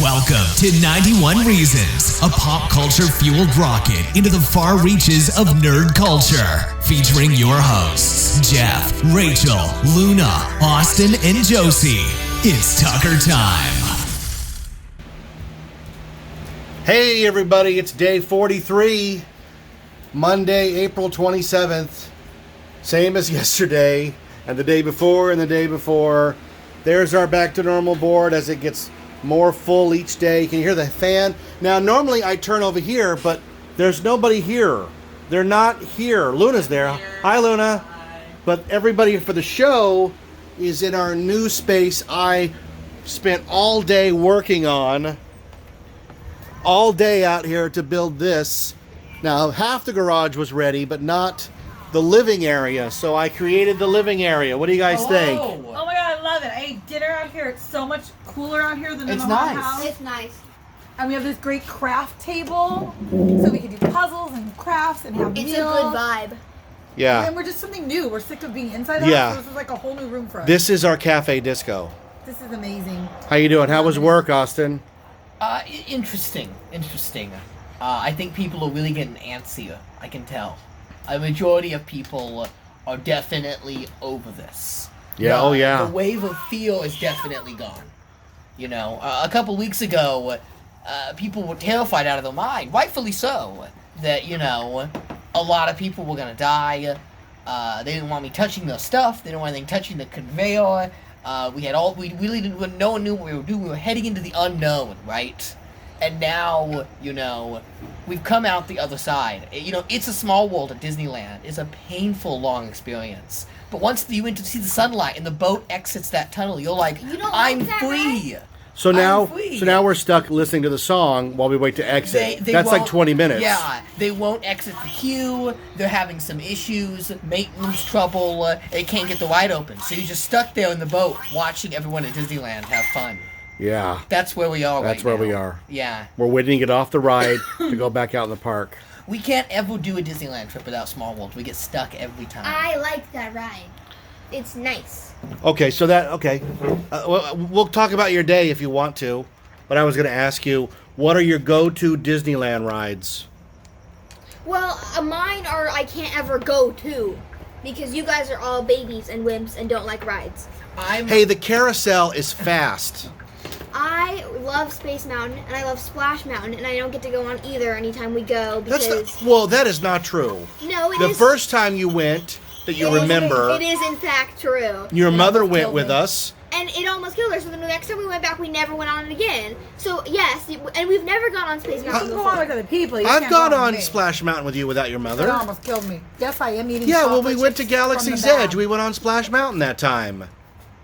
Welcome to 91 Reasons, a pop culture fueled rocket into the far reaches of nerd culture. Featuring your hosts, Jeff, Rachel, Luna, Austin, and Josie. It's Tucker time. Hey everybody, it's day 43, Monday, April 27th. Same as yesterday, and the day before, and the day before. There's our back to normal board as it gets more full each day. Can you hear the fan? Now, normally I turn over here, but there's nobody here. They're not here. Luna's there. Hi, Luna. Hi. But everybody for the show is in our new space I spent all day working on. All day out here to build this. Now, half the garage was ready, but not the living area. So I created the living area. What do you guys think? Oh my god, I love it. I ate dinner out here. It's so much cooler out here than in It's the nice. house. It's nice. And we have this great craft table, so we can do puzzles and crafts and have It's meals. a good vibe. Yeah. And we're just something new. We're sick of being inside the Yeah. house, so this is like a whole new room for us. This is our cafe disco. This is amazing. How you doing? How was work, Austin? Interesting. I think people are really getting antsier. I can tell. A majority of people are definitely over this. Yeah, oh yeah. The wave of fear is definitely gone. You know, a couple weeks ago, people were terrified out of their mind, rightfully so, that, you know, a lot of people were going to die. They didn't want me touching their stuff. They didn't want anything touching the conveyor. We really didn't, no one knew what we were doing. We were heading into the unknown, right? And now, you know, we've come out the other side. You know, It's a Small World at Disneyland. It's a painful, long experience. But once you went to see the sunlight and the boat exits that tunnel, you're like, You don't I'm like that, free. So now, I'm free. we're stuck listening to the song while we wait to exit. They That's like won't- 20 minutes. Yeah, they won't exit the queue. They're having some issues, maintenance trouble. They can't get the ride open. So you're just stuck there in the boat watching everyone at Disneyland have fun. Yeah. That's where we are right now. That's where we are. Yeah. We're waiting to get off the ride to go back out in the park. We can't ever do a Disneyland trip without Small World. We get stuck every time. I like that ride. It's nice. Okay, so we'll talk about your day if you want to. But I was going to ask you, what are your go-to Disneyland rides? Well, mine are I can't ever go to because you guys are all babies and wimps and don't like rides. Hey, the carousel is fast. I love Space Mountain and I love Splash Mountain and I don't get to go on either anytime we go because That is not true. no, it The is. first time you went, that you remember, It is in fact true. your mother went killed with me. us. And it almost killed her. So the next time we went back, we never went on it again. So yes, and we've never gone on Space You Mountain can go on before. with other people. You I've can't gone go on me. Splash Mountain with you without your It mother. almost killed me. Yes, I am eating Yeah, well, chocolate we went to chips from Galaxy's the bag. Edge. We went on Splash Mountain that time.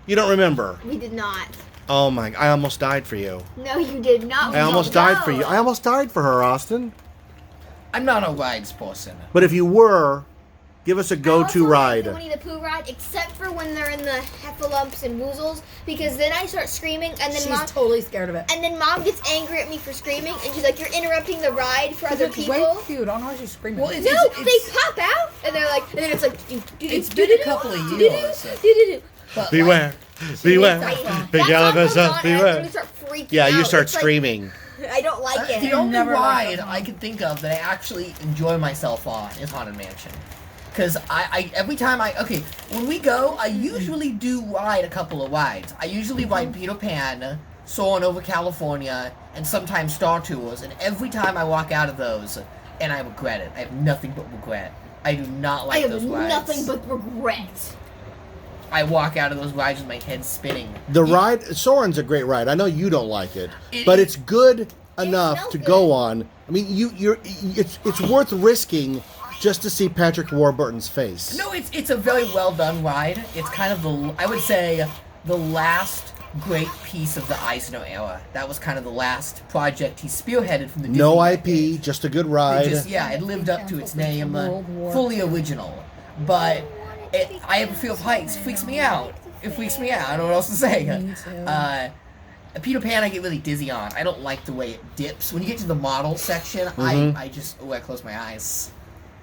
You don't remember? We did not. Oh my! I almost died for you. No, you did not. I almost died for you. I almost died for her, Austin. I'm not a rides person. But if you were, give us a I go-to also ride. like the Winnie the Pooh ride, except for when they're in the heffalumps and woozles, because then I start screaming, and then She's mom, totally scared of it. and then mom gets angry at me for screaming, and she's like, "You're interrupting the ride for other It's people." way cute. I don't know why she's screaming. Well, it's- No, they pop out, and they're like, and then it's like, It's been a couple of years. But Beware, beware, big That's elephants, all comes on, and I beware. really start freaking Yeah, you out. start It's like- screaming. I don't like it. The only never liked ride it. I can think of that I actually enjoy myself on is Haunted Mansion. Because every time when we go, I usually do ride a couple of rides. I usually ride Peter Pan, Soarin' Over California, and sometimes Star Tours. And every time I walk out of those, and I regret it. I have nothing but regret. I do not I like have those rides. nothing but regret. I walk out of those rides with my head spinning. The ride, Soarin's a great ride. I know you don't like it, but it's good enough smells to good. go on. I mean, it's worth risking just to see Patrick Warburton's face. No, it's a very well done ride. It's kind of I would say, the last great piece of the Eisner era. That was kind of the last project he spearheaded from the Disney No decade. IP, just a good ride. It lived up to its name, fully original. But I have a fear of heights. It freaks me out. It freaks me out. I don't know what else to say. Me too. Peter Pan I get really dizzy on. I don't like the way it dips. When you get to the model section, Mm-hmm. I close my eyes.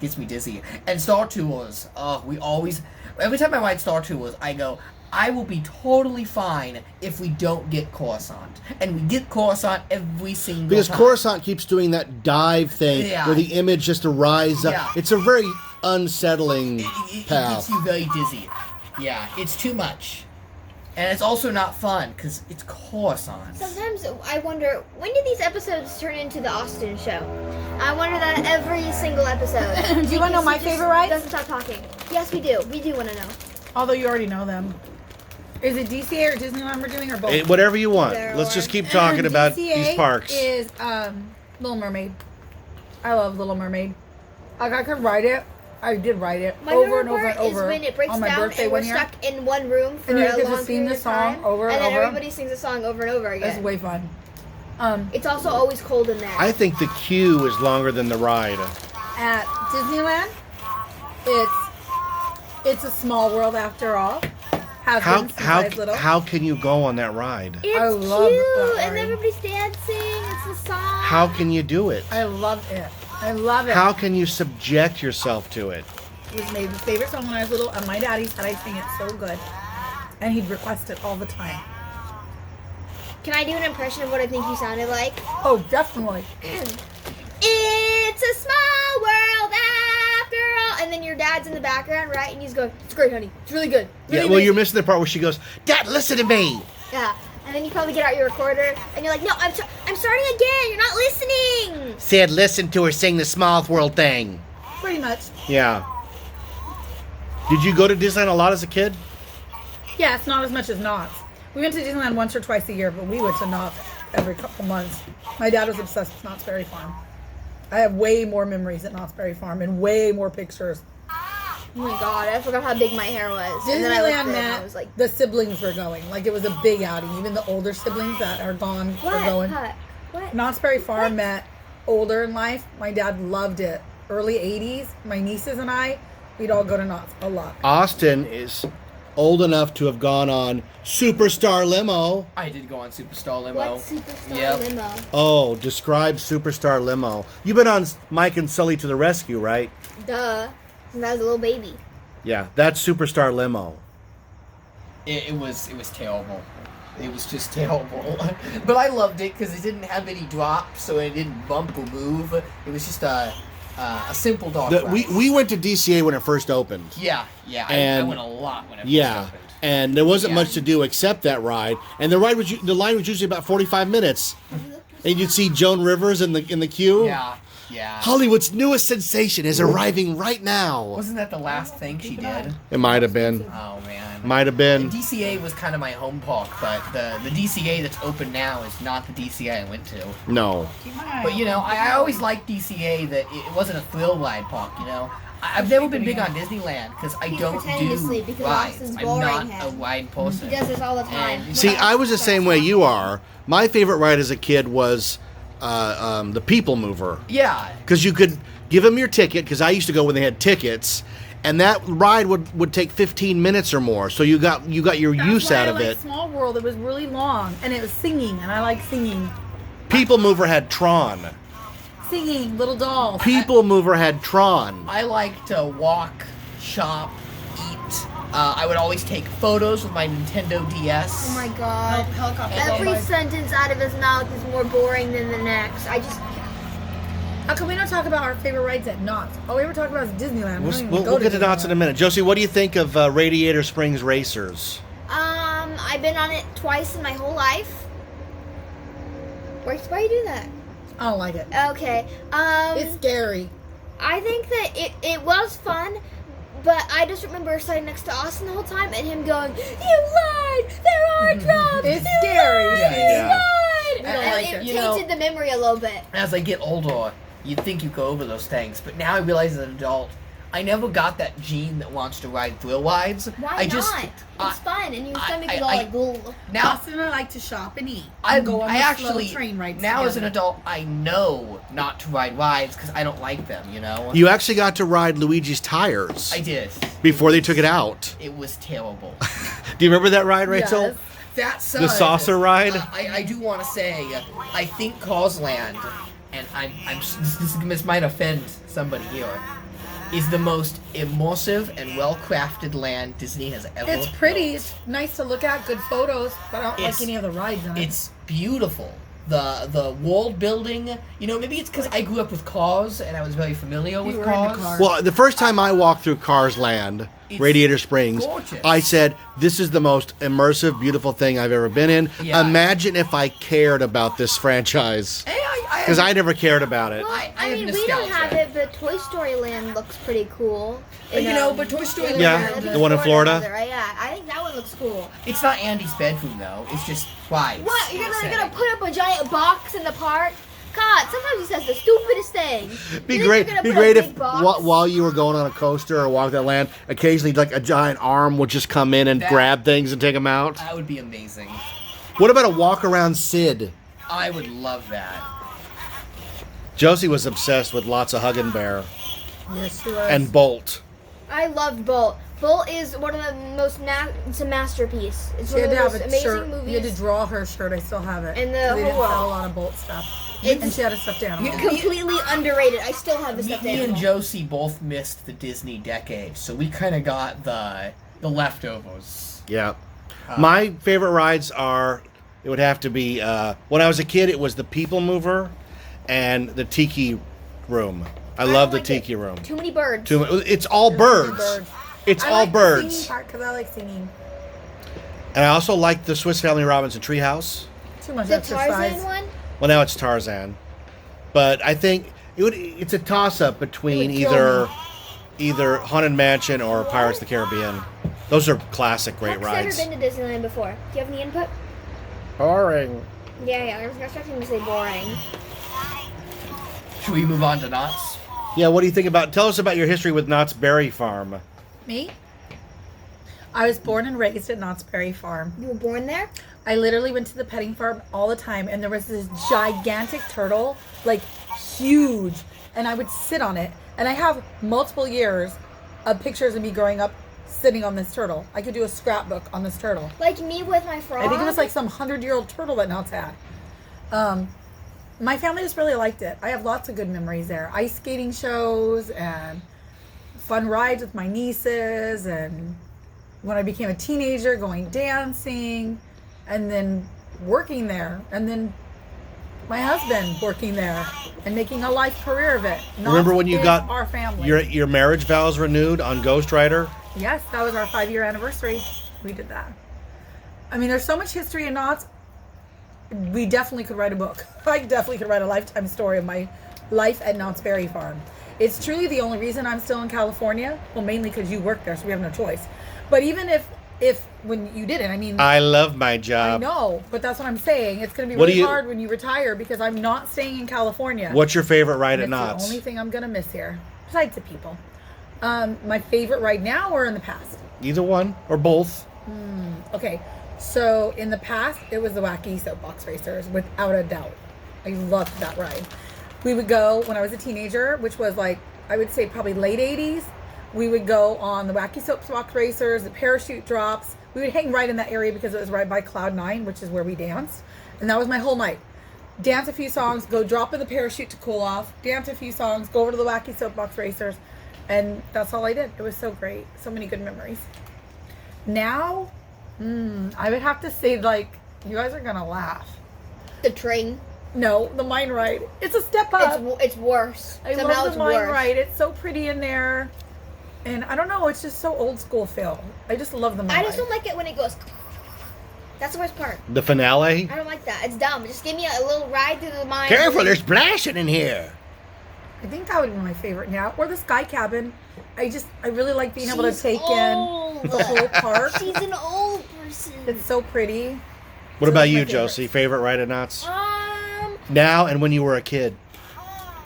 Gets me dizzy. And Star Tours, every time I ride Star Tours, I go, I will be totally fine if we don't get Coruscant. And we get Coruscant every single Because time. Coruscant keeps doing that dive thing where the image just to rise up. Yeah. It's a very unsettling It path. gets you very dizzy. Yeah, it's too much. And it's also not fun, because it's Coruscant. Sometimes I wonder, when did these episodes turn into the Austin show? I wonder that every single episode. Do you want to know my favorite rides? Doesn't stop talking. Yes, we do. We do want to know. Although you already know them. Is it DCA or Disneyland we're doing, or both? Whatever you want. There Let's are- just keep talking about DCA these parks. is Little Mermaid. I love Little Mermaid. Like, I could ride it. I did ride it My over favorite and over and part over is when it breaks on my down birthday and we're one year. stuck in one room for And you a get to long sing period the of song time, over and and then over. everybody sings the song over and over again. It's way fun. It's also always cold in there. I think the queue is longer than the ride. At Disneyland, it's a small world after all. Has been since I was little. How can you go on that ride? It's I love cute, that and ride. everybody's dancing. It's the song. How can you do it? I love it. I love it. How can you subject yourself to it? It was my favorite song when I was little, and my daddy said I sing it so good. And he'd request it all the time. Can I do an impression of what I think you sounded like? Oh, definitely. It's a small world after all. And then your dad's in the background, right? And he's going, "It's great, honey. It's really good. Really Yeah, well, you're amazing." missing the part where she goes, "Dad, listen to me." Yeah. And then you probably get out your recorder, and you're like, "No, I'm starting again. You're not listening." Said, listen to her sing the Small World thing. Pretty much. Yeah. Did you go to Disneyland a lot as a kid? Yeah, it's not as much as Knott's. We went to Disneyland once or twice a year, but we went to Knott's every couple months. My dad was obsessed with Knott's Berry Farm. I have way more memories at Knott's Berry Farm and way more pictures. Oh my god, I forgot how big my hair was. And then I looked Disneyland at it and I meant was like, the siblings were going. Like, it was a big outing. Even the older siblings that are gone were "What? going. Huh? What?" Knott's Berry Farm met older in life. My dad loved it. Early 80s, my nieces and I, we'd all go to Knott's a lot. Austin is old enough to have gone on Superstar Limo. I did go on Superstar Limo. What Superstar Yep. Limo? Oh, describe Superstar Limo. You've been on Mike and Sully to the Rescue, right? Duh. And I was a little baby. Yeah, that's Superstar Limo. It was terrible. It was just terrible. But I loved it because it didn't have any drops, so it didn't bump or move. It was just a simple dog ride. We went to DCA when it first opened. Yeah. I And- went a lot when it first Yeah, opened. and there wasn't Yeah. much to do except that ride. And the line was usually about 45 minutes. And you'd see Joan Rivers in the queue. Yeah. Hollywood's newest sensation is arriving right now. Wasn't that the last thing she did? It might have been. Oh man. Might have been. DCA was kind of my home park, but the DCA that's open now is not the DCA I went to. No. But you know, I always liked DCA that it wasn't a thrill ride park. You know, I've never been big on Disneyland because I He's don't pretending to do sleep because rides. Austin's I'm boring not him. a ride person. He does this all the time. And- See, I was the same way you are. My favorite ride as a kid was the People Mover. Yeah. Because you could give them your ticket, because I used to go when they had tickets, and that ride would take 15 minutes or more. So you got your use out of I it. liked Small World. It was really long, and it was singing, and I like singing. People Mover had Tron. Singing, little dolls. People Mover had Tron. I like to walk, shop, eat. I would always take photos with my Nintendo DS. Oh my god. Helicopter. Every sentence out of his mouth is more boring than the next. How come we don't talk about our favorite rides at Knott's? All we ever talk about is Disneyland. We'll get to Knott's in a minute. Josie, what do you think of Radiator Springs Racers? I've been on it twice in my whole life. Why you do that? I don't like it. Okay. It's scary. I think that it was fun, but I just remember sitting next to Austin the whole time and him going, "You lied! There are drops! It's You scary. lied! Yeah. You lied!" We don't And like it it. You know- tainted the memory a little bit. As I get older, you'd think you go over those things, but now I realize as an adult, I never got that gene that wants to ride thrill rides. Why I just, not? It's fun, and your stomach I- is all I- like, "Gulp." Now, Austin and I like to shop and eat. I And go on the actually slow train rides now as an together. adult, I know not to ride rides because I don't like them. You know. You actually got to ride Luigi's tires I did. before they took it out. It was terrible. Do you remember that ride, Rachel? Yes. That said, The saucer ride? I do want to say, I think Cars Land, and this might offend somebody here, is the most immersive and well-crafted land Disney has ever It's pretty. built. It's nice to look at. Good photos. But I don't It's- like any of the rides in it. It's beautiful. The world building, maybe it's because I grew up with Cars and I was very familiar with were into Cars. Cars. Well, the first time I walked through Cars Land, It's Radiator Springs, gorgeous. I said, this is the most immersive, beautiful thing I've ever been in. Yeah. Imagine if I cared about this franchise. Because I never cared about it. Well, I I have mean, we don't nostalgia. have it, but Toy Story Land looks pretty cool. But Toy Story Yeah, Land, the one in Florida. Right? Yeah, I think that one looks cool. it's not Andy's bedroom though. It's just rides. What? You're Setting. gonna put up a giant box in the park? God, sometimes he says the stupidest thing. Be You think great. you're gonna Be put a great big if box? while you were going on a coaster or walking that land, occasionally like a giant arm would just come in and That- grab things and take them out. That would be amazing. What about a walk around Sid? I would love that. Josie was obsessed with lots of Hug and Bear Yes, she was. and Bolt. I loved Bolt. Bolt is one of the most it's a masterpiece. It's She one had of to the have most a amazing shirt. movies. You had to draw her shirt. I still have it. And the 'Cause they didn't whole- sell a lot of Bolt stuff. It's- And she had a stuffed animal. Completely underrated. I still have the Me, stuffed me and animal. Josie both missed the Disney decade, so we kind of got the leftovers. Yeah. My favorite rides are, it would have to be, when I was a kid, it was the People Mover and the Tiki Room. I love don't the like it. Tiki Room. Too many birds. It's all birds. birds. It's I all like birds. the singing part because I like singing. And I also like the Swiss Family Robinson Treehouse. Too much The exercise. Tarzan one? Well, now it's Tarzan. But I think it's a toss-up between It would kill either Haunted Mansion or Pirates of the Caribbean. Those are classic great I've rides. never been to Disneyland before. Do you have any input? Boring. Yeah, I was expecting to say boring. Should we move on to Knott's? Yeah, what do you think about? Tell us about your history with Knott's Berry Farm. Me? I was born and raised at Knott's Berry Farm. You were born there? I literally went to the petting farm all the time, and there was this gigantic turtle, like huge, and I would sit on it. And I have multiple years of pictures of me growing up sitting on this turtle. I could do a scrapbook on this turtle. Like me with my frog? I think it was like some 100-year-old turtle that Knott's had. My family just really liked it. I have lots of good memories there. Ice skating shows and fun rides with my nieces, and when I became a teenager, going dancing, and then working there, and then my husband working there and making a life career of it. Remember when you Knott's got is our family? your marriage vows renewed on Ghost Rider? Yes, that was our 5-year anniversary. We did that. I mean, there's so much history in Knott's. We definitely could write a book. I definitely could write a lifetime story of my life at Knott's Berry Farm. It's truly the only reason I'm still in California. Well, mainly because you work there, so we have no choice. But even if when you didn't, I mean, I love my I job. know, but that's what I'm saying. It's going to be What do really you- hard when you retire because I'm not staying in California. What's your favorite ride And at it's Knott's? the only thing I'm going to miss here, besides the people. My favorite right now or in the past? Either one or both. Okay, so in the past, it was the Wacky Soapbox Racers, without a doubt. I loved that ride. We would go when I was a teenager, which was like, I would say probably late 80s. We would go on the Wacky Soapbox Racers, the parachute drops. We would hang right in that area because it was right by Cloud 9, which is where we danced. And that was my whole night. Dance a few songs, go drop in the parachute to cool off, dance a few songs, go over to the Wacky Soapbox Racers. And that's all I did. It was so great. So many good memories. Now, I would have to say, like, you guys are gonna laugh. The train. No, the mine ride. It's a step up. It's worse. I Somehow love it's the mine worse. ride. It's so pretty in there, and I don't know. It's just so old school feel. I just love the mine I just ride. don't like it when it goes. That's the worst part. The finale? I don't like that. It's dumb. Just give me a little ride through the mine. Careful, there's blasting in here. I think that would be my favorite now, or the Sky Cabin. I really like being able to She's take old. in the whole park. She's an old person. It's so pretty. What So about that's my you, favorite. Josie? Favorite ride at Knott's? Now, Now and when you were a kid?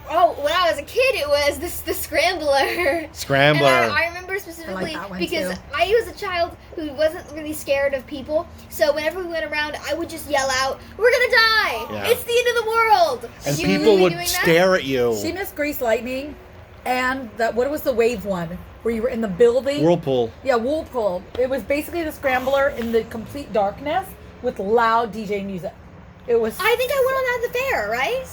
when I was a kid, it was the Scrambler. Scrambler. And I remember specifically that one because too. I was a child who wasn't really scared of people. So whenever we went around, I would just yell out, "We're gonna die! Yeah. It's the end of the world!" And You people really would doing that? stare at you. She missed Grease Lightning, and that what was the wave one where you were in the building? Whirlpool. Yeah, Whirlpool. It was basically the Scrambler in the complete darkness with loud DJ music. It was. I think I went on that at the fair, right?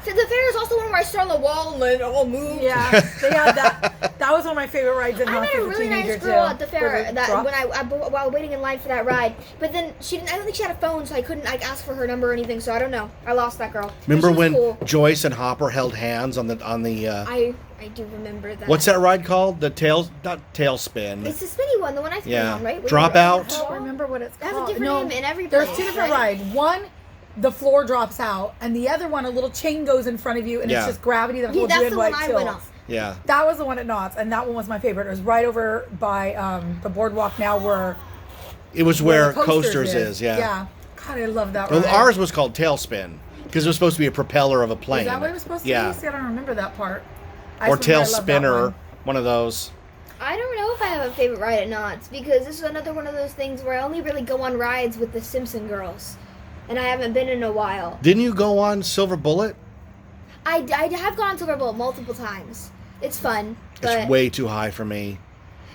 So the fair is also one where I stood on the wall and then it all moved. Yeah, they had that. That was one of my favorite rides in I Knott's met a as a really teenager nice girl too. at the fair With that drop. when while waiting in line for that ride. But then she didn't. I don't think she had a phone, so I couldn't like ask for her number or anything. So I don't know. I lost that girl. But Remember she was when cool. Joyce and Hopper held hands on the I do remember that. what's that ride called? The not tailspin. It's the spinny one, the one I spin Yeah. on, right? Where Drop you- out. I don't remember what it's It has called. a different name in every There's place, two different right? rides. One, the floor drops out, and the other one, a little chain goes in front of you, and Yeah. it's just gravity that Yeah, holds you that's in the while one it I went tilts. on. Yeah. That was the one at Knott's, and that one was my favorite. It was right over by the boardwalk now where It was where the Coasters is. Yeah. Yeah. God, I love that Well, ride. ours was called Tailspin because it was supposed to be a propeller of a plane. Is that what it was supposed to Yeah. be? See, I don't remember that part. I Or just remember I tail loved that spinner, one. one of those. I don't know if I have a favorite ride at Knott's because this is another one of those things where I only really go on rides with the Simpson girls, and I haven't been in a while. Didn't you go on Silver Bullet? I have gone on Silver Bullet multiple times. It's fun, but It's way too high for me.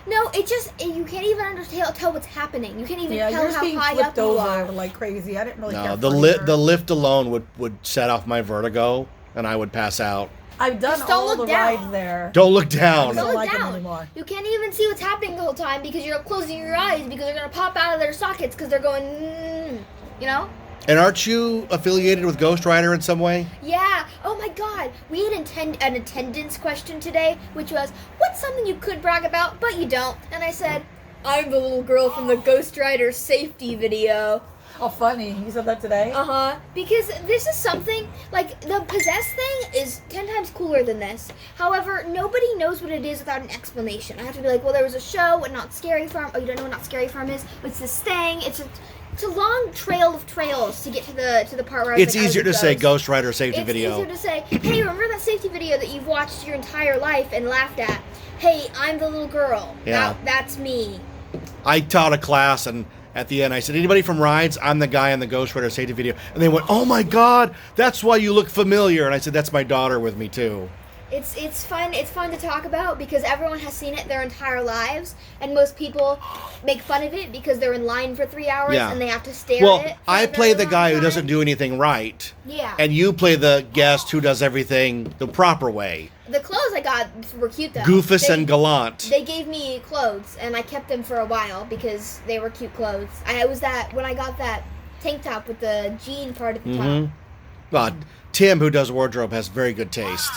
no, it just you can't even tell what's happening. You can't even Yeah, tell yours how being high up flipped you over are. like crazy. I didn't really No, care the for lift either. the lift alone would set off my vertigo and I would pass out. I've done Just don't all look the down. rides there. Don't look down. Don't Look like 'em down. anymore. You can't even see what's happening the whole time because you're closing your eyes because they're gonna pop out of their sockets because they're going, you know. And aren't you affiliated with Ghost Rider in some way? Yeah. Oh my God. We had an attendance question today, which was, "What's something you could brag about, but you don't?" And I said, "I'm the little girl from the Ghost Rider safety video." Oh, funny. You said that today? Because this is something like the possessed thing is 10 times cooler than this. However, nobody knows what it is without an explanation. I have to be like, well, there was a show at Not Scary Farm. Oh, you don't know what Not Scary Farm is? It's this thing. It's a long trail of trails to get to the part where I was It's like, I easier was to a say ghost. Ghost Rider safety It's video. easier to say, hey, remember that safety video that you've watched your entire life and laughed at? Hey, I'm the little girl. Yeah. That's me. I taught a class and at the end I said, anybody from rides? I'm the guy in the Ghost Rider safety video. And they went, oh my God, that's why you look familiar. And I said, that's my daughter with me too. It's fun. It's fun to talk about because everyone has seen it their entire lives, and most people make fun of it because they're in line for 3 hours Yeah. and they have to stare Well, at it. For I a play very the guy long who doesn't time. do anything right. Yeah. And you play the guest who does everything the proper way. The clothes I got were cute though. Goofus They- and gallant. They gave me clothes, and I kept them for a while because they were cute clothes. I was that when I got that tank top with the jean part at the top. But Tim, who does wardrobe, has very good taste.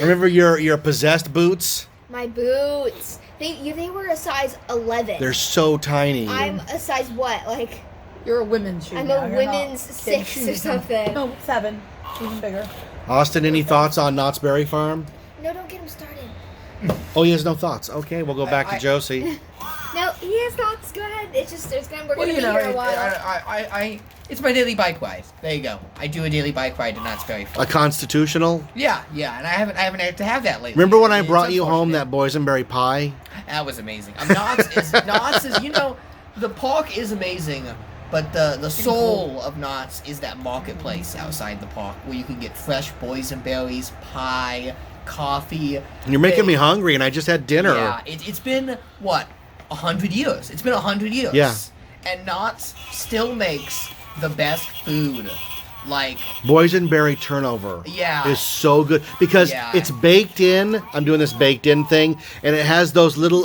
Remember your possessed boots? My boots. They were a size 11. They're so tiny. I'm a size what? Like You're a women's shoe. I'm now. a You're women's not kid 6 or shoes. something. No, 7. Even bigger. Austin, any thoughts on Knott's Berry Farm? No, don't get him started. Oh, he has no thoughts. Okay, we'll go back to Josie. No, he has thoughts. Go ahead. It's just we're Well, gonna you be know, here a while. It's my daily bike ride. There you go. I do a daily bike ride, and that's very fun. A constitutional? Yeah, and I haven't had to have that lately. Remember when I It's brought you home unfortunate. that boysenberry pie? That was amazing. Knott's is, you know, the park is amazing, but the soul of Knott's is that marketplace outside the park where you can get fresh boysenberries, pie, coffee. You're making me hungry, and I just had dinner. Yeah, it's been, what, 100 years? It's been 100 years. Yeah. And Knott's still makes the best food. Like, Boysenberry turnover Yeah. is so good because Yeah. it's baked in. I'm doing this baked in thing, and it has those little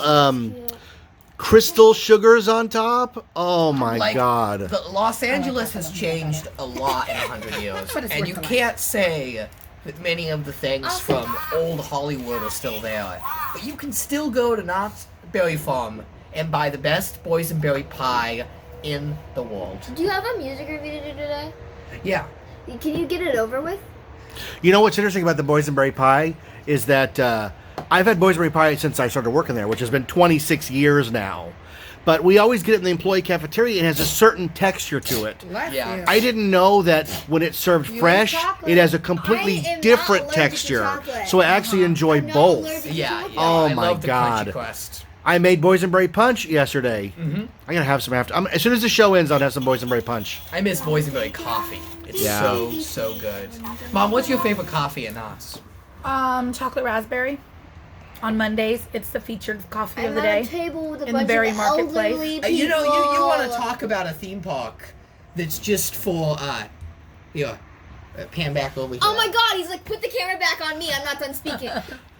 crystal sugars on top. Oh my like, God. The Los Angeles has changed a lot in 100 years. But it's And worth you the can't say that many of the things from old Hollywood are still there. But you can still go to Knott's Berry Farm and buy the best boysenberry pie in the world. Do you have a music review to do today? Yeah. Can you get it over with? You know what's interesting about the boysenberry pie is that I've had boysenberry pie since I started working there, which has been 26 years now. But we always get it in the employee cafeteria. It has a certain texture to it. Yeah. I didn't know that when it's served You fresh, like chocolate? it has a I completely am not different allergic to texture. chocolate. So I actually enjoy I'm not both. allergic to Yeah, chocolate. Oh I my love the God. Crunchy Crust. I made boysenberry punch yesterday. Mm-hmm. I'm gonna have some after. As soon as the show ends, I'll have some boysenberry punch. I miss boysenberry coffee. It's Yeah. so good. Mom, what's your favorite coffee at Knott's? Chocolate raspberry. On Mondays, it's the featured coffee of I'm the at day. a table with a in the bunch Berry of Marketplace. elderly You know, you want to people. talk about a theme park that's just for, Pan back over here. Oh my God! He's like, put the camera back on me. I'm not done speaking.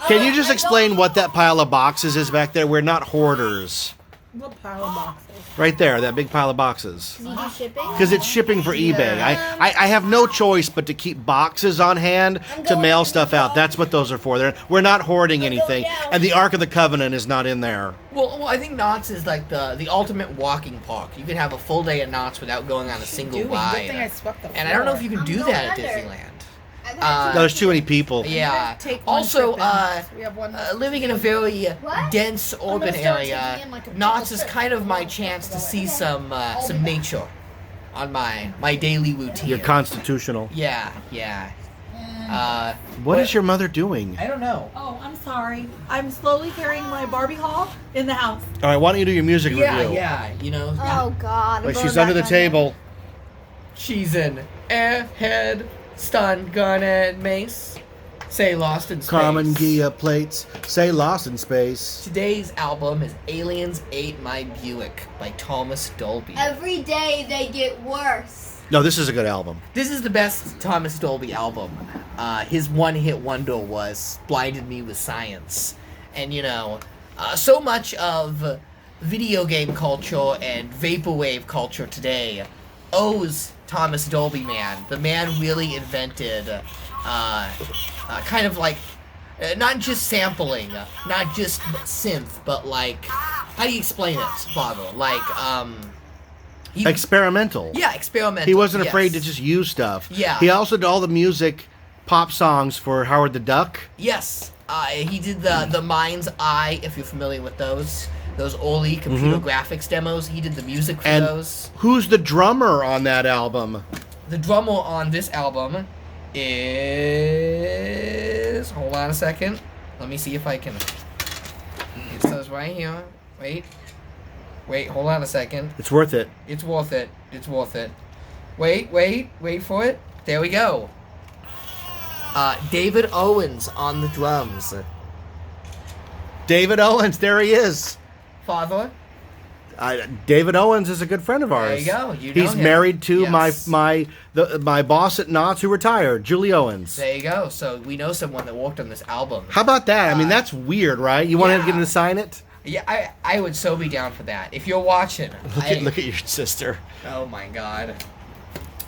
Can you just explain what that pile of boxes is back there? We're not hoarders. What pile of boxes? Right there, that big pile of boxes. Does he do shipping? Because it's shipping for eBay. I have no choice but to keep boxes on hand to mail stuff out. That's what those are for. We're not hoarding anything. And the Ark of the Covenant is not in there. Well, I think Knott's is like the ultimate walking park. You can have a full day at Knott's without going on a single ride. Good thing I swept the floor. And I don't know if you can do going that at under. Disneyland. No, there's too many people. Yeah. Take one Also, trip in. We have one. living in a very What? dense urban start area, taking in like a Knott's triple is trip. kind of my chance to see some nature on my daily routine. You're constitutional. Yeah. What is your mother doing? I don't know. Oh, I'm sorry. I'm slowly carrying my Barbie haul in the house. All right, why don't you do your music review? Yeah. You know, Oh God! Wait, she's under the table. she's an airhead, stun gun and mace. Say Lost in Space. Common Gia plates. Say Lost in Space. Today's album is Aliens Ate My Buick by Thomas Dolby. Every day they get worse. No, this is a good album. This is the best Thomas Dolby album. His one-hit wonder was Blinded Me with Science. And, you know, so much of video game culture and vaporwave culture today owes Thomas Dolby Man. The man really invented kind of like, not just sampling, not just synth, but like, how do you explain it, Father? Like, Experimental. Yeah, experimental. He wasn't yes. afraid to just use stuff. Yeah. He also did all the music, pop songs for Howard the Duck. Yes, he did the Mind's Eye, if you're familiar with those early computer graphics demos. He did the music for And those. who's the drummer on that album? The drummer on this album is... Hold on a second. Let me see if I can... It says right here. Wait, hold on a second. It's worth it. It's worth it. Wait for it. There we go. David Owens on the drums. David Owens, there he is. Father? David Owens is a good friend of ours. There you go. You know He's him. married to Yes. my boss at Knott's who retired, Julie Owens. There you go. So we know someone that worked on this album. How about that? I mean, that's weird, right? You want to yeah. get him to sign it? Yeah, I would so be down for that. If you're watching, Look at your sister. Oh my god.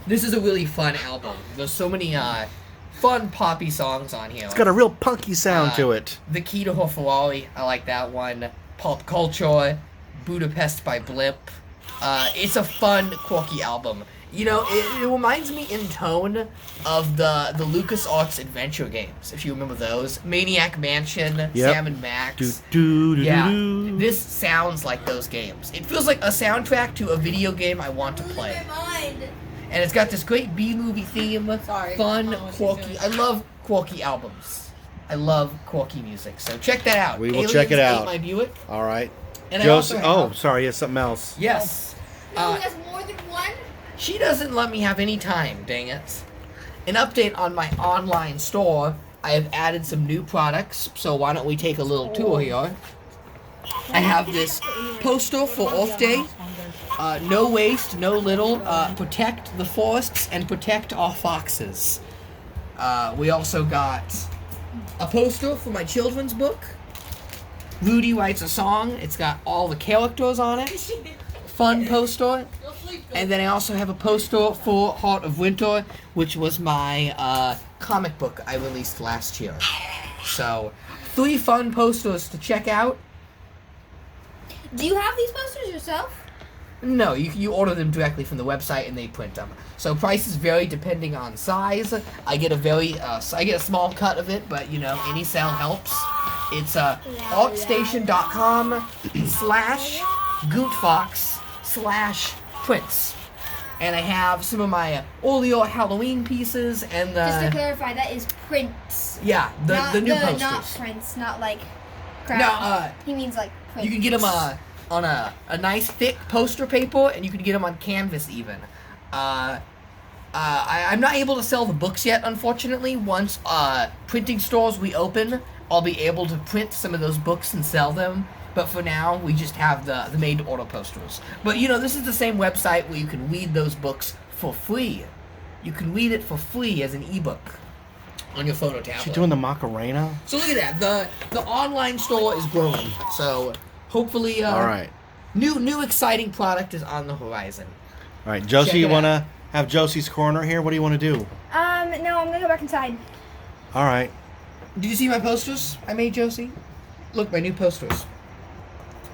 This is a really fun album. There's so many fun poppy songs on here. It's got a real punky sound to it. The Key to Her Ferrari, I like that one. Pop Culture, Budapest by Blimp. It's a fun, quirky album. You know, it reminds me in tone of the LucasArts adventure games, if you remember those. Maniac Mansion, Sam and Max. Yeah, this sounds like those games. It feels like a soundtrack to a video game I want to play. And it's got this great B-movie theme. Sorry. Fun, I don't know what she's quirky. doing. I love quirky albums. I love quirky music. So check that out. We will check it Aliens out. Ate My Buick. All right. And I also have, sorry, it's something else. yes. No, he has more than one. She doesn't let me have any time, dang it. An update on my online store. I have added some new products, so why don't we take a little tour here. I have this poster for Earth Day. No waste, no little. Protect the forests and protect our foxes. We also got a poster for my children's book. Rudy writes a song. It's got all the characters on it. Fun poster. And then I also have a poster for Heart of Winter, which was my comic book I released last year. So, 3 fun posters to check out. Do you have these posters yourself? No, you order them directly from the website and they print them. So prices vary depending on size. I get a small cut of it, but you know, any sale helps. It's artstation.com/gootfox/prints. And I have some of my Olio Halloween pieces and Just to the clarify, that is prints. yeah, the new posters. Not prints, not like crap. No, he means like prints. you can get them on a nice thick poster paper, and you can get them on canvas even. I'm not able to sell the books yet, unfortunately. Once printing stores reopen, I'll be able to print some of those books and sell them. But for now, we just have the made-to-order posters. But, you know, this is the same website where you can read those books for free. you can read it for free as an ebook on your phone or tablet. She doing the Macarena? So look at that. The online store is growing. So hopefully, All right. new exciting product is on the horizon. All right, Josie, Check you it want out. to have Josie's corner here? What do you want to do? No, I'm gonna go back inside. All right. Did you see my posters I made, Josie? Look, my new posters.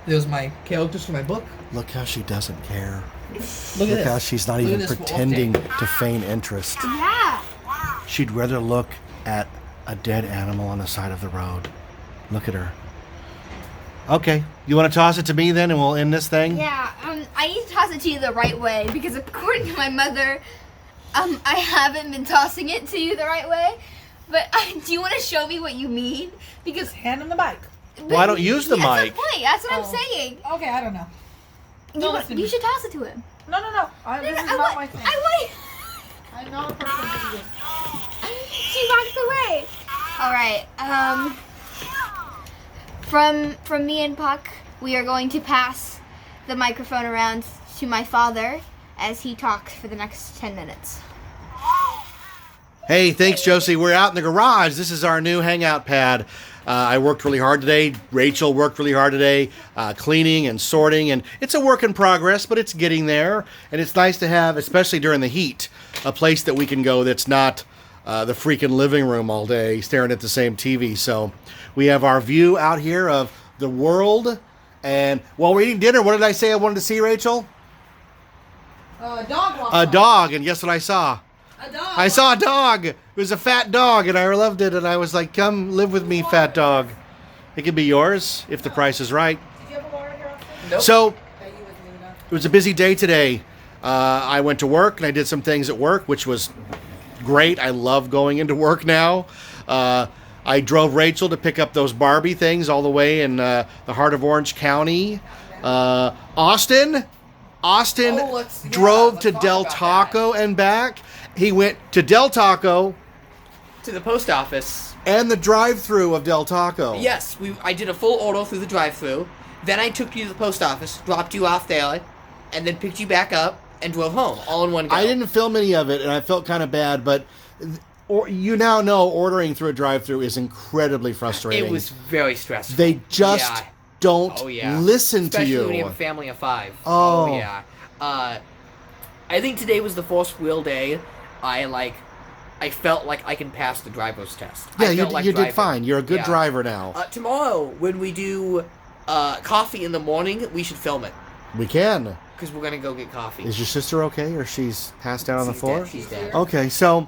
There's my characters for my book. Look how she doesn't care. Look at Look how this. she's not Look at even this pretending wolf to feign interest. Yeah. She'd rather look at a dead animal on the side of the road. Look at her. Okay, you want to toss it to me then, and we'll end this thing? Yeah. I need to toss it to you the right way because according to my mother, I haven't been tossing it to you the right way. But do you want to show me what you mean? Because Hand him the mic. Well, I don't use the that's mic. the point. That's what Oh. I'm saying. Okay, I don't know. No, listen. You should toss it to him. No. This is not my thing. I'm not a person to do this. She walked away. All right. From me and Puck, we are going to pass the microphone around to my father as he talks for the next 10 minutes. Hey, thanks, Josie. We're out in the garage. This is our new hangout pad. I worked really hard today. Rachel worked really hard today, cleaning and sorting. And it's a work in progress, but it's getting there. And it's nice to have, especially during the heat, a place that we can go that's not the freaking living room all day staring at the same TV. So we have our view out here of the world. And while we're eating dinner, what did I say I wanted to see, Rachel? Dog walks A on. dog. And guess what I saw? A dog. I saw a dog. It was a fat dog, and I loved it. And I was like, "Come live with me, fat dog." It could be yours if the price is right. Did you have a water here, Austin? Nope. So That you with Luna. it was a busy day today. I went to work and I did some things at work, which was great. I love going into work now. I drove Rachel to pick up those Barbie things all the way in the heart of Orange County. Austin let's drove to talk Del about Taco and back. He went to Del Taco To the post office. and the drive-through of Del Taco. Yes, I did a full order through the drive-through. Then I took you to the post office, dropped you off there, and then picked you back up and drove home, all in one go. I didn't film any of it, and I felt kind of bad, but you now know ordering through a drive-through is incredibly frustrating. It was very stressful. They just Yeah. don't Oh, yeah. listen Especially to when you you. have a family of 5. Oh. yeah. I think today was the first real day I felt like I can pass the driver's test. Yeah, I you felt like did driving. fine. You're a good Yeah. driver now. Tomorrow, when we do coffee in the morning, we should film it. We can. Because we're going to go get coffee. Is your sister okay, or she's passed out on the She's floor? dead. She's dead. Okay, so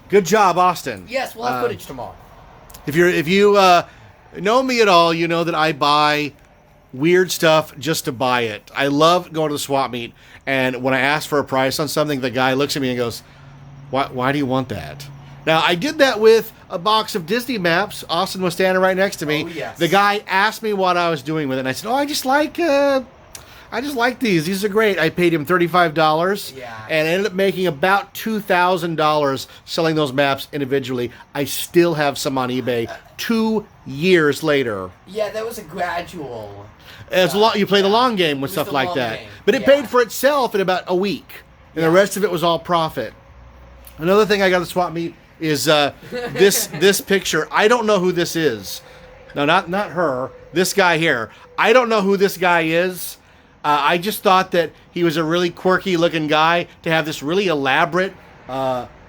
good job, Austin. Yes, we'll have footage tomorrow. If you know me at all, you know that I buy weird stuff just to buy it. I love going to the swap meet, and when I ask for a price on something, the guy looks at me and goes, Why do you want that? Now, I did that with a box of Disney maps. Austin was standing right next to me. Oh, yes. The guy asked me what I was doing with it, and I said, I just like these. These are great. I paid him $35 Yeah. and ended up making about $2,000 selling those maps individually. I still have some on eBay 2 years later. Yeah, that was a gradual. You play the long game It with was stuff the like long that. game, But it yeah. paid for itself in about a week. And the Yeah. rest of it was all profit. Another thing I got to swap meet is this picture. I don't know who this is. No, not her. This guy here. I don't know who this guy is. I just thought that he was a really quirky looking guy to have this really elaborate,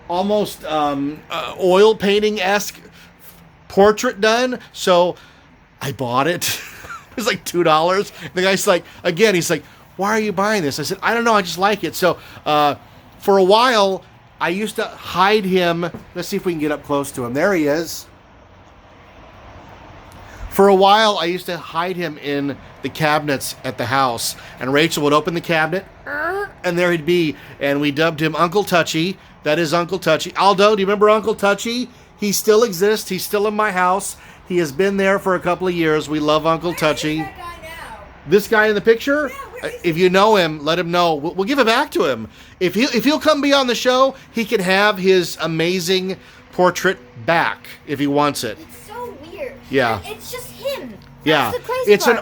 almost oil painting-esque portrait done. So I bought it. It was like $2. The guy's like, again, he's like, why are you buying this? I said, I don't know. I just like it. So for a while, I used to hide him. Let's see if we can get up close to him. There he is. For a while, I used to hide him in the cabinets at the house. And Rachel would open the cabinet, and there he'd be. And we dubbed him Uncle Touchy. That is Uncle Touchy. Aldo, do you remember Uncle Touchy? He still exists. He's still in my house. He has been there for a couple of years. We love Uncle Touchy. This guy in the picture, if you know him, let him know. We'll give it back to him. If he'll come be on the show, he can have his amazing portrait back if he wants it. It's so weird. Yeah. And it's just him. Yeah, That's the crazy it's part.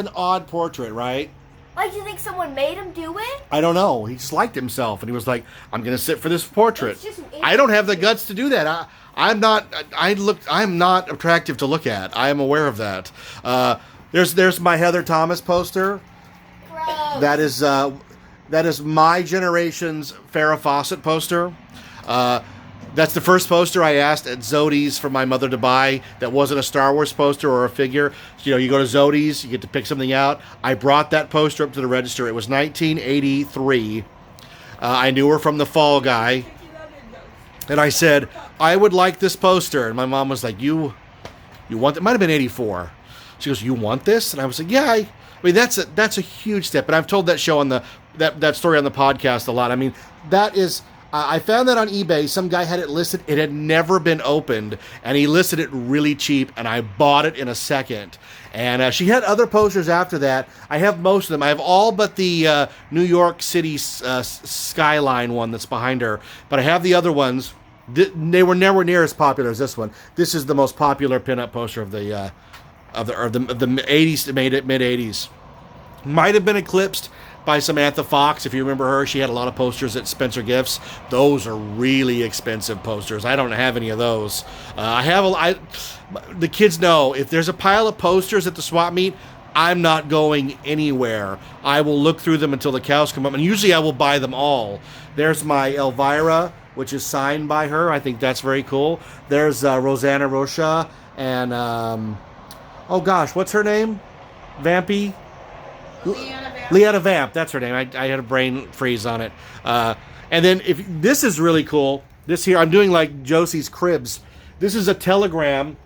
an odd portrait, right? Like, do you think someone made him do it? I don't know. He just liked himself, and he was like, "I'm going to sit for this portrait." It's I don't have the guts to do that. I'm not attractive to look at. I am aware of that. There's my Heather Thomas poster. Gross. That is my generation's Farrah Fawcett poster. That's the first poster I asked at Zodi's for my mother to buy that wasn't a Star Wars poster or a figure. You know, you go to Zodi's, you get to pick something out. I brought that poster up to the register. It was 1983. I knew her from The Fall Guy. And I said, I would like this poster. And my mom was like, you want it? Might have been 84. She goes, you want this? And I was like, yeah. I mean, that's a huge step. And I've told that show on that story on the podcast a lot. I mean, that is... I found that on eBay. Some guy had it listed. It had never been opened, and he listed it really cheap, and I bought it in a second. And she had other posters after that. I have most of them. I have all but the New York City skyline one that's behind her, but I have the other ones. They were nowhere near as popular as this one. This is the most popular pinup poster of the 80s, mid 80s. Might have been eclipsed by Samantha Fox, if you remember her. She had a lot of posters at Spencer Gifts. Those are really expensive posters. I don't have any of those. The kids know if there's a pile of posters at the swap meet, I'm not going anywhere. I will look through them until the cows come up, and usually I will buy them all. There's my Elvira, which is signed by her. I think that's very cool. There's Rosanna Rocha and oh gosh, what's her name? Vampy? Leanna Vamp, that's her name. I had a brain freeze on it. And then if this is really cool. This here, I'm doing like Josie's Cribs. This is a telegram.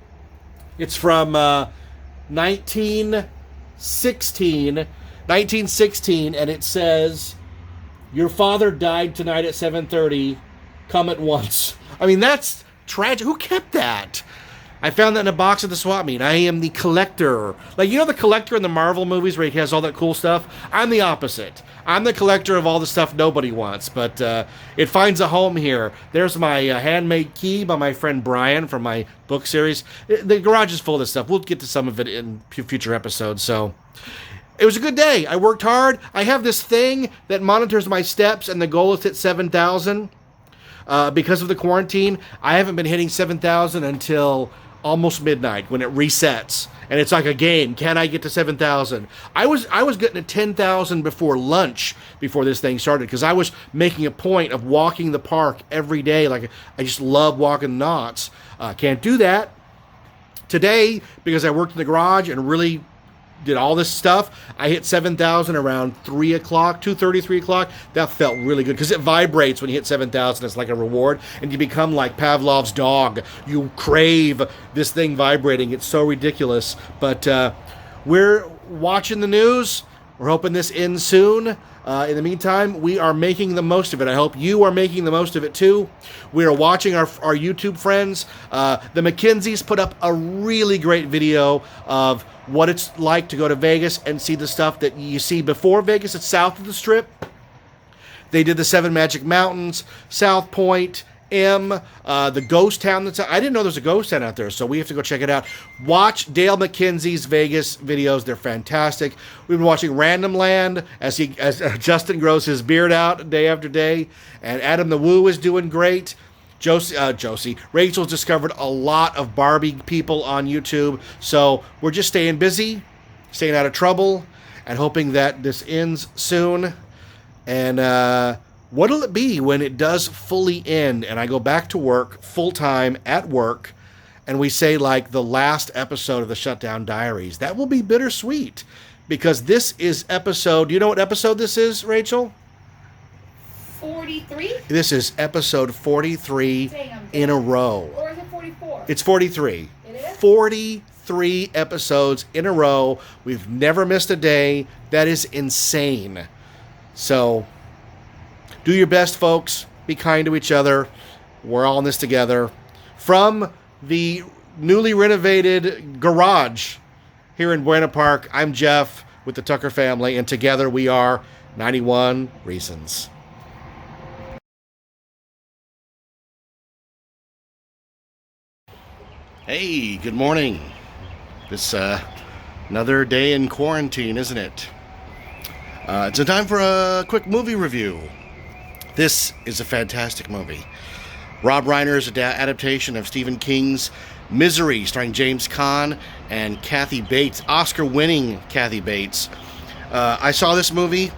It's from 1916, and it says, "Your father died tonight at 7:30. Come at once." I mean, that's tragic. Who kept that? I found that in a box at the swap meet. I am the collector. Like, you know the collector in the Marvel movies where he has all that cool stuff? I'm the opposite. I'm the collector of all the stuff nobody wants, but it finds a home here. There's my handmade key by my friend Brian from my book series. The garage is full of this stuff. We'll get to some of it in future episodes, so... It was a good day. I worked hard. I have this thing that monitors my steps, and the goal is to hit 7,000. Because of the quarantine, I haven't been hitting 7,000 until almost midnight when it resets, and it's like a game. Can I get to 7,000? I was getting to 10,000 before lunch, before this thing started, because I was making a point of walking the park every day. Like, I just love walking Knotts. Can't do that today because I worked in the garage and really did all this stuff. I hit 7,000 around 3 o'clock, 2:30, 3 o'clock. That felt really good because it vibrates when you hit 7,000. It's like a reward, and you become like Pavlov's dog. You crave this thing vibrating. It's so ridiculous. But we're watching the news. We're hoping this ends soon. In the meantime, we are making the most of it. I hope you are making the most of it too. We are watching our YouTube friends. The McKenzies put up a really great video of what it's like to go to Vegas and see the stuff that you see before Vegas. It's south of the Strip. They did the Seven Magic Mountains, South Point, the ghost town that's out. I didn't know there's a ghost town out there, so we have to go check it out. Watch Dale McKenzie's Vegas videos. They're fantastic. We've been watching Random Land as Justin grows his beard out day after day, and Adam the Woo is doing great. Rachel's discovered a lot of Barbie people on YouTube, so we're just staying busy, staying out of trouble, and hoping that this ends soon. And what'll it be when it does fully end and I go back to work full-time at work and we say like the last episode of the Shutdown Diaries? That will be bittersweet because this is episode... Do you know what episode this is, Rachel? 43? This is episode 43 in a row. Or is it 44? It's 43. It is? 43 episodes in a row. We've never missed a day. That is insane. So... do your best, folks. Be kind to each other. We're all in this together. From the newly renovated garage here in Buena Park, I'm Jeff with the Tucker family, and together we are 91 Reasons. Hey, good morning. This another day in quarantine, isn't it? It's a time for a quick movie review. This is a fantastic movie. Rob Reiner's adaptation of Stephen King's Misery, starring James Caan and Kathy Bates, Oscar-winning Kathy Bates. I saw this movie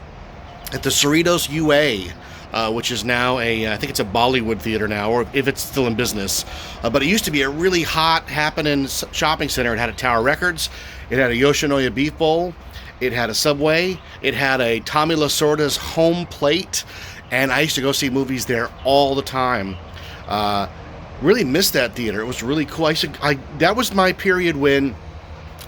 at the Cerritos UA, which is now I think it's a Bollywood theater now, or if it's still in business. But it used to be a really hot, happening shopping center. It had a Tower Records, it had a Yoshinoya Beef Bowl, it had a Subway, it had a Tommy Lasorda's Home Plate, and I used to go see movies there all the time. Really missed that theater. It was really cool. That was my period when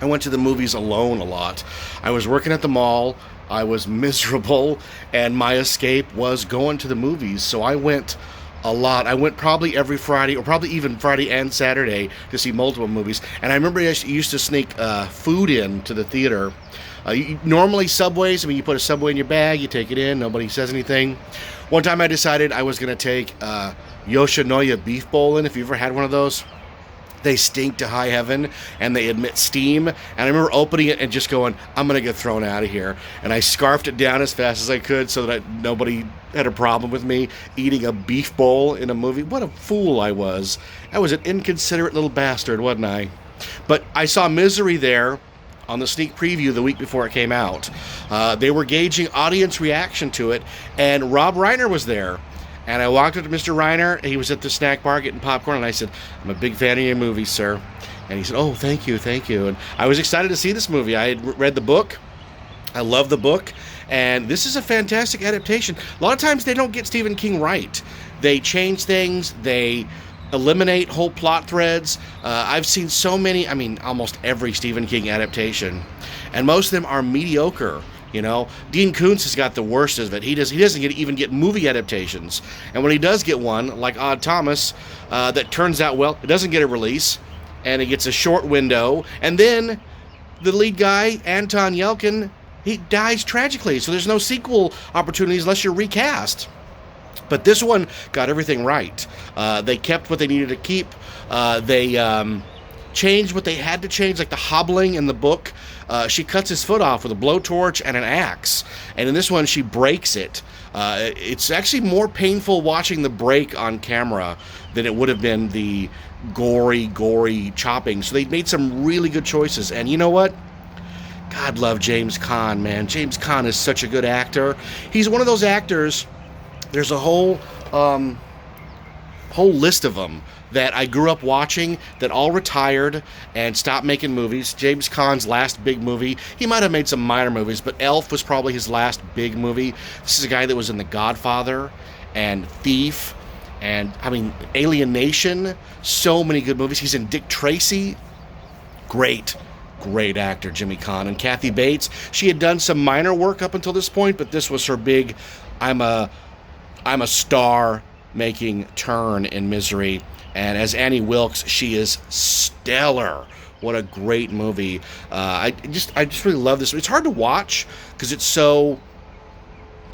I went to the movies alone a lot. I was working at the mall, I was miserable, and my escape was going to the movies. So I went a lot. I went probably every Friday, or probably even Friday and Saturday, to see multiple movies. And I remember I used to sneak food in to the theater. Normally Subways, you put a Subway in your bag, you take it in, nobody says anything. One time I decided I was going to take Yoshinoya Beef Bowl in. If you ever had one of those, they stink to high heaven and they emit steam. And I remember opening it and just going, I'm going to get thrown out of here. And I scarfed it down as fast as I could so that nobody had a problem with me eating a beef bowl in a movie. What a fool I was. I was an inconsiderate little bastard, wasn't I? But I saw Misery there on the sneak preview the week before it came out. They were gauging audience reaction to it, and Rob Reiner was there. And I walked up to Mr. Reiner. He was at the snack bar getting popcorn, and I said, I'm a big fan of your movie, sir. And he said, oh, thank you. And I was excited to see this movie. I had read the book. I love the book. And this is a fantastic adaptation. A lot of times they don't get Stephen King right. They change things. They eliminate whole plot threads. I've seen so many, almost every Stephen King adaptation. And most of them are mediocre. Dean Koontz has got the worst of it. He doesn't even get movie adaptations. And when he does get one, like Odd Thomas, that turns out well, it doesn't get a release, and it gets a short window. And then the lead guy, Anton Yelchin, he dies tragically. So there's no sequel opportunities unless you're recast. But this one got everything right. They kept what they needed to keep. They changed what they had to change, like the hobbling in the book. She cuts his foot off with a blowtorch and an axe. And in this one, she breaks it. It's actually more painful watching the break on camera than it would have been the gory chopping. So they made some really good choices. And you know what? God love James Caan, man. James Caan is such a good actor. He's one of those actors. There's a whole list of them that I grew up watching that all retired and stopped making movies. James Caan's last big movie, he might have made some minor movies, but Elf was probably his last big movie. This is a guy that was in The Godfather and Thief and, Alienation. So many good movies. He's in Dick Tracy. Great actor, Jimmy Caan. And Kathy Bates, she had done some minor work up until this point, but this was her big, I'm a star making turn in Misery. And as Annie Wilkes, she is stellar. What a great movie. I just really love this. It's hard to watch because it's so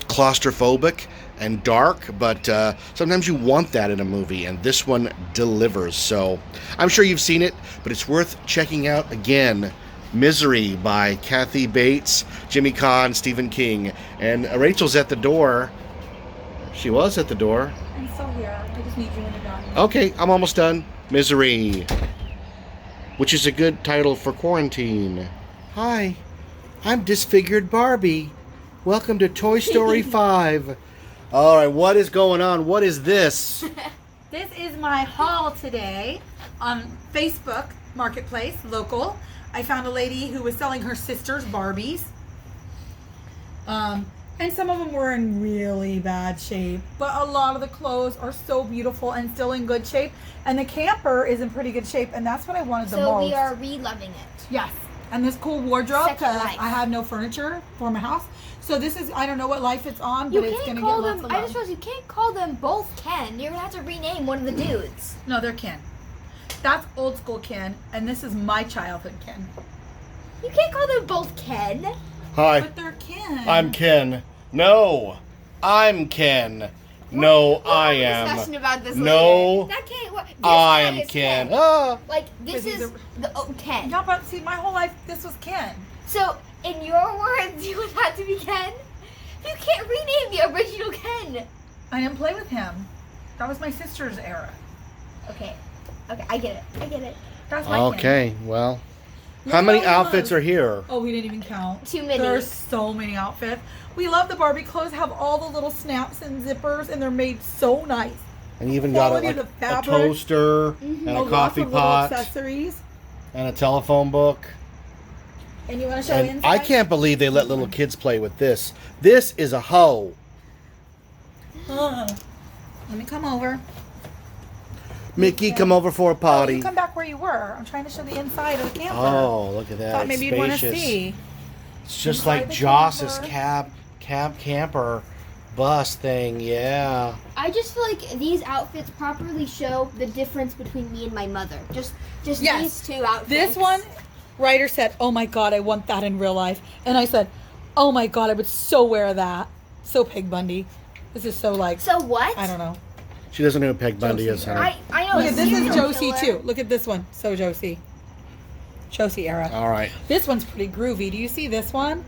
claustrophobic and dark, but sometimes you want that in a movie, and this one delivers. So I'm sure you've seen it, but it's worth checking out again. Misery by Kathy Bates, Jimmy Caan, Stephen King. And Rachel's at the door. She was at the door. I'm still here. I just need you when you're done. Okay, I'm almost done. Misery, which is a good title for quarantine. Hi, I'm Disfigured Barbie. Welcome to Toy Story 5. All right, what is going on? What is this? This is my haul today on Facebook Marketplace, local. I found a lady who was selling her sister's Barbies. And some of them were in really bad shape, but a lot of the clothes are so beautiful and still in good shape. And the camper is in pretty good shape, and that's what I wanted the most. So we are re-loving it. Yes. And this cool wardrobe, Second because life. I have no furniture for my house. So this is, I don't know what life it's on, You but it's can't going to get call lots them. of I love. just realized you can't call them both Ken. You're gonna have to rename one of the dudes. No, they're Ken. That's old school Ken, and this is my childhood Ken. You can't call them both Ken. Hi, But they're Ken. I'm Ken. No, I'm Ken. No, I am. Discussion about this No, later. That can't work. This I Ken am is Ken. Ah. Like this Because is the Ken. Yeah, but see, my whole life, this was Ken. So in your words, you want that to be Ken? You can't rename the original Ken. I didn't play with him. That was my sister's era. Okay, I get it. That's my Ken. Okay, well. Look How at many all the outfits clothes. are here? Oh, we didn't even count. Too many. There's so many outfits. We love the Barbie clothes. Have all the little snaps and zippers, and they're made so nice. And you even got Quality a of the fabric. toaster and a lots coffee of little pot accessories. and a telephone book. And you want to show And inside? I can't believe they let little kids play with this. This is a hoe. Let me come over. Mickey, come over for a Oh, potty. you come back where you were. I'm trying to show the inside of the camper. Oh, look at that. Thought It's maybe you'd want to spacious. see. It's just Inside like the Joss's camper. camper bus thing. Yeah. I just feel like these outfits properly show the difference between me and my mother. Just Yes. these two outfits. This one, writer said, "Oh my God, I want that in real life," and I said, "Oh my God, I would so wear that." So Peg Bundy. This is so like. So what? I don't know. She doesn't know who Peg Bundy Josie. is, huh? I know. Look a at this is serial Josie killer. too. Look at this one. So Josie. Josie era. All right. This one's pretty groovy. Do you see this one?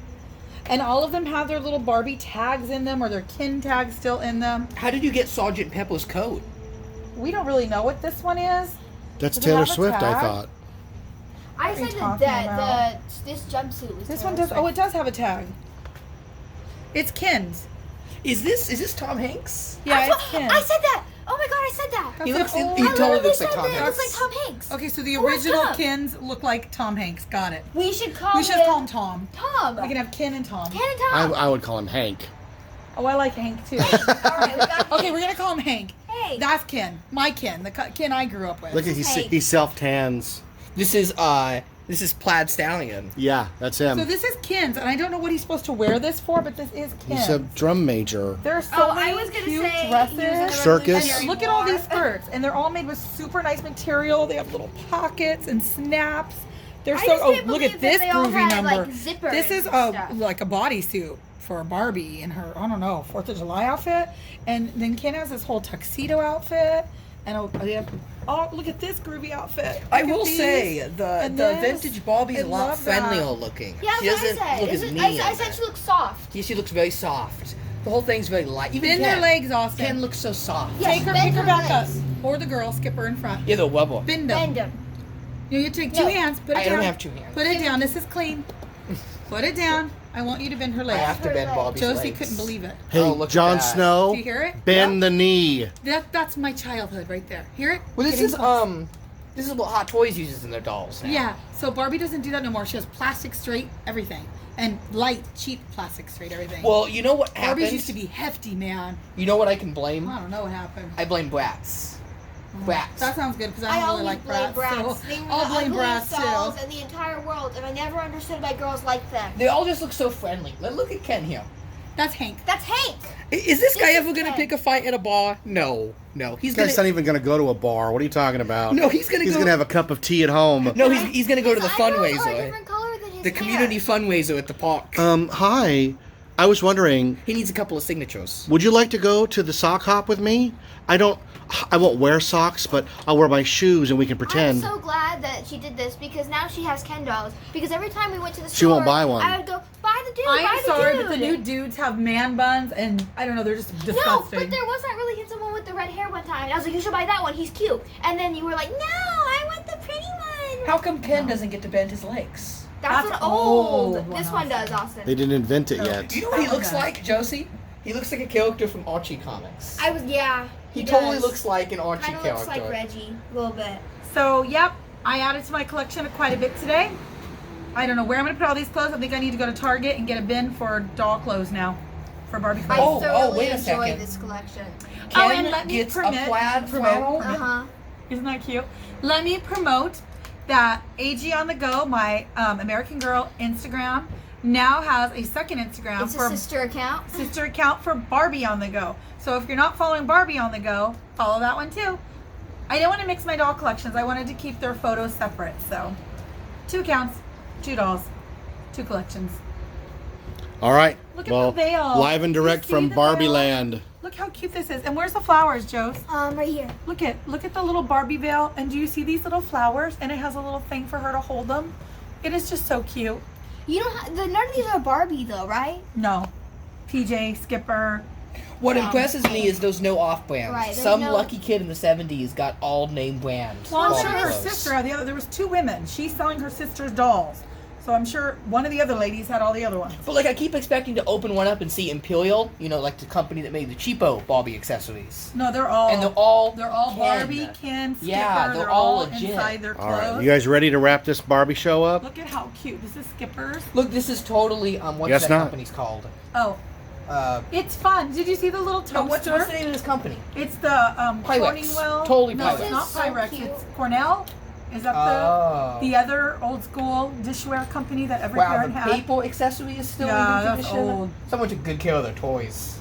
And all of them have their little Barbie tags in them or their kin tags still in them. How did you get Sergeant Pepper's coat? We don't really know what this one is. That's Does it Taylor have a Swift, I tag? thought. I What are you said talking that about? this jumpsuit was. This Taylor one does. Swift. Oh, it does have a tag. It's Kin's. Is this Tom Hanks? Yeah, That's it's what- Kin's. I said that. Oh my God, I said that. That's He an looks. He old- I totally literally looks like said Tom that. It Hanks. looks like Tom Hanks. Okay, so the Forrest original Gump. Kins look like Tom Hanks. Got it. We should call We him. should call him Tom. Tom. We can have Kin and Tom. Ken and Tom. I would call him Hank. Oh, I like Hank too. All right, we got Okay, we're gonna call him Hank. Hey. That's Kin. My Kin. The Kin I grew up with. Look at Hank. he self tans. This is Plaid Stallion. Yeah, that's him. So this is Kin's, and I don't know what he's supposed to wear this for, but this is Kin's. He's a drum major. There are so Oh, many I was gonna cute say dresses. he was in the Circus. Revolutionary And look at all War. these skirts, and they're all made with super nice material. They have little pockets and snaps. They're I so. just Oh, can't look believe at that this they all groovy had, number. like, zippers This is and stuff. like a bodysuit for Barbie in her, I don't know, 4th of July outfit, and then Ken has this whole tuxedo outfit, and look at this groovy outfit. I Look at will these. say the And this. vintage Barbie's I a lot love that. friendlier looking. Yeah, she that's what doesn't I said. look as Is it- mean. I said she looks soft. Yeah, she looks very soft. The whole thing's very light. Even Bend Ken. their legs, Austin. Ken looks so soft. Yeah. Take her, bend pick her her back legs. up, or the girl, skip her in front. Yeah, the wobble. Bend them. Bend him. You take two No. hands. Put it I down. don't have two hands. Put it down. This is clean. Put it down. I want you to bend her I legs. have to bend Barbie's Josie legs. couldn't believe it. Hey, Oh, look at Jon that. Snow, Do you hear it? bend the knee. That's my childhood right there. Hear it? Well, this Getting is close. this is what Hot Toys uses in their dolls now. Yeah. So Barbie doesn't do that no more. She has plastic straight everything and light, cheap plastic straight everything. Well, you know what Barbies happens? used to be hefty, man. You know what I can blame? I don't know what happened. I blame Bratz. Bratz. That sounds good because I I don't really always like blame brats. brats. So They were I'll the blame ugliest brats dolls too. in the entire world, and I never understood why girls like them. They all just look so friendly. Look at Ken here. That's Hank. That's Hank. Is this guy This ever is gonna Ken. pick a fight at a bar? No. He's This guy's not even going to go to a bar. What are you talking about? No, he's gonna He's go- going to have a cup of tea at home. No, he's gonna go to the His eyebrows are a fundraiser. different color than his The community hair. fundraiser at the park. Hi. I was wondering, He needs a couple of signatures. would you like to go to the sock hop with me? I won't wear socks, but I'll wear my shoes and we can pretend. I'm so glad that she did this because now she has Ken dolls. Because every time we went to the store, She won't buy one. I would go buy the dude. I buy am the sorry, dude. but the new dudes have man buns, and I don't know, they're just disgusting. No, but there was that really handsome one with the red hair one time. And I was like, you should buy that one. He's cute. And then you were like, no, I want the pretty one. How come Ken doesn't get to bend his legs? That's That's an old. old one, This one does, They Austin. didn't invent it yet. Do you know what he Oh, looks okay. like, Josie? He looks like a character from Archie comics. Yeah. He totally does. looks like an Archie Kind of character. looks like Reggie a little bit. So, yep, I added to my collection quite a bit today. I don't know where I'm going to put all these clothes. I think I need to go to Target and get a bin for doll clothes now, for Barbie I clothes. thoroughly wait a enjoy second. this collection. Oh, Ken and let me gets promote- a plaid promote- flannel. Uh-huh. Isn't that cute? Let me promote that AG on the Go, my American Girl Instagram, now has a second Instagram It's a for sister account. sister account for Barbie on the Go. So if you're not following Barbie on the Go, follow that one too. I didn't want to mix my doll collections. I wanted to keep their photos separate. So 2 accounts, 2 dolls, 2 collections. All right. Look at well, the veil. live and You direct see from the Barbie veil? Land. Look how cute this is. And where's the flowers, Joe? Right here. Look at the little Barbie veil. And do you see these little flowers? And it has a little thing for her to hold them. It is just so cute. You don't. None of these are Barbie though, right? No. PJ, Skipper. What impresses me is those no off brands. Right, there's Some no- lucky kid in the 70s got all name brands. Well, I'm Barbie sure her clothes. sister had the other. There was 2 women. She's selling her sister's dolls. So I'm sure one of the other ladies had all the other ones. But like I keep expecting to open one up and see Imperial, you know, like the company that made the cheapo Barbie accessories. No, they're all. And they're all They're Ken. Barbie, Ken, Skipper. Yeah, they're all all legit. inside their All clothes. right, you guys ready to wrap this Barbie show up? Look at how cute. This is Skipper's. Look, this is totally what's Yes, that not. company's called? Oh, it's fun. Did you see the little toaster? No, what's the name of this company? It's the Pyrex. Corningwell. Totally no, Pyrex. it's not This is so Pyrex. cute. It's Cornell. Is that Oh. the other old school dishware company that every Wow, parent the had? paper accessory is still Yeah, in that's tradition. old. Someone took good care of their toys.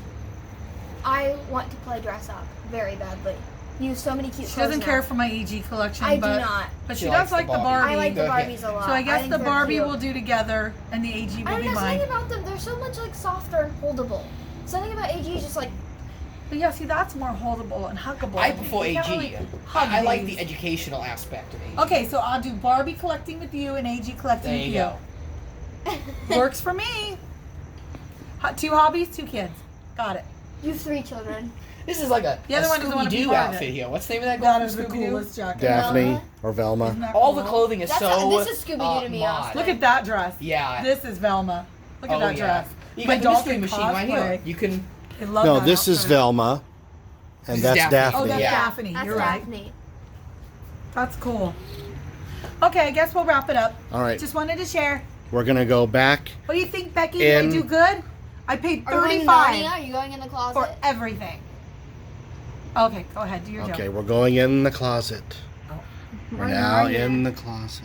I want to play dress up very badly. You have so many cute She clothes doesn't now. care for my EG collection. I but, do not. But She she likes does the like the Barbie. Barbie. I like the Go ahead. Barbies a lot. So I guess think the they're Barbie cute. will do together, and the AG I will don't be know, something mine. about them, they're so much like softer and holdable. Something about AG is just like, But yeah, see, that's more holdable and huggable. I prefer You can't AG. really hug I like these. the educational aspect of AG. Okay, so I'll do Barbie collecting with you and AG collecting There with you you. go. Works for me. 2 hobbies, 2 kids. Got it. you have 3 children. This is like a The other one doesn't wanna be Scooby-Doo part of outfit it. here. What's the name of that? That girl is from the Scooby-Doo? coolest jacket. Daphne Velma? or Velma? Isn't that All the cool? clothing is That's so. this is Scooby-Doo to me, mod. Austin. Look at that dress. Yeah. This is Velma. Look at Oh, that yeah. dress. You My got the mystery Dalton machine right here. cosplay. You can. I love No, that this is outfit. Velma, and This is that's Daphne. Daphne. Oh, that's Yeah. Daphne. That's You're right. Daphne. That's cool. Okay, I guess we'll wrap it up. All right, Just wanted to share. we're gonna go back. What do you think, Becky? Did I In- do good? I paid Are you going to 35 Narnia? Are you going in the closet? for everything. Okay, go ahead. Do your Okay, joke. we're going in the closet. Oh. We're now in the closet.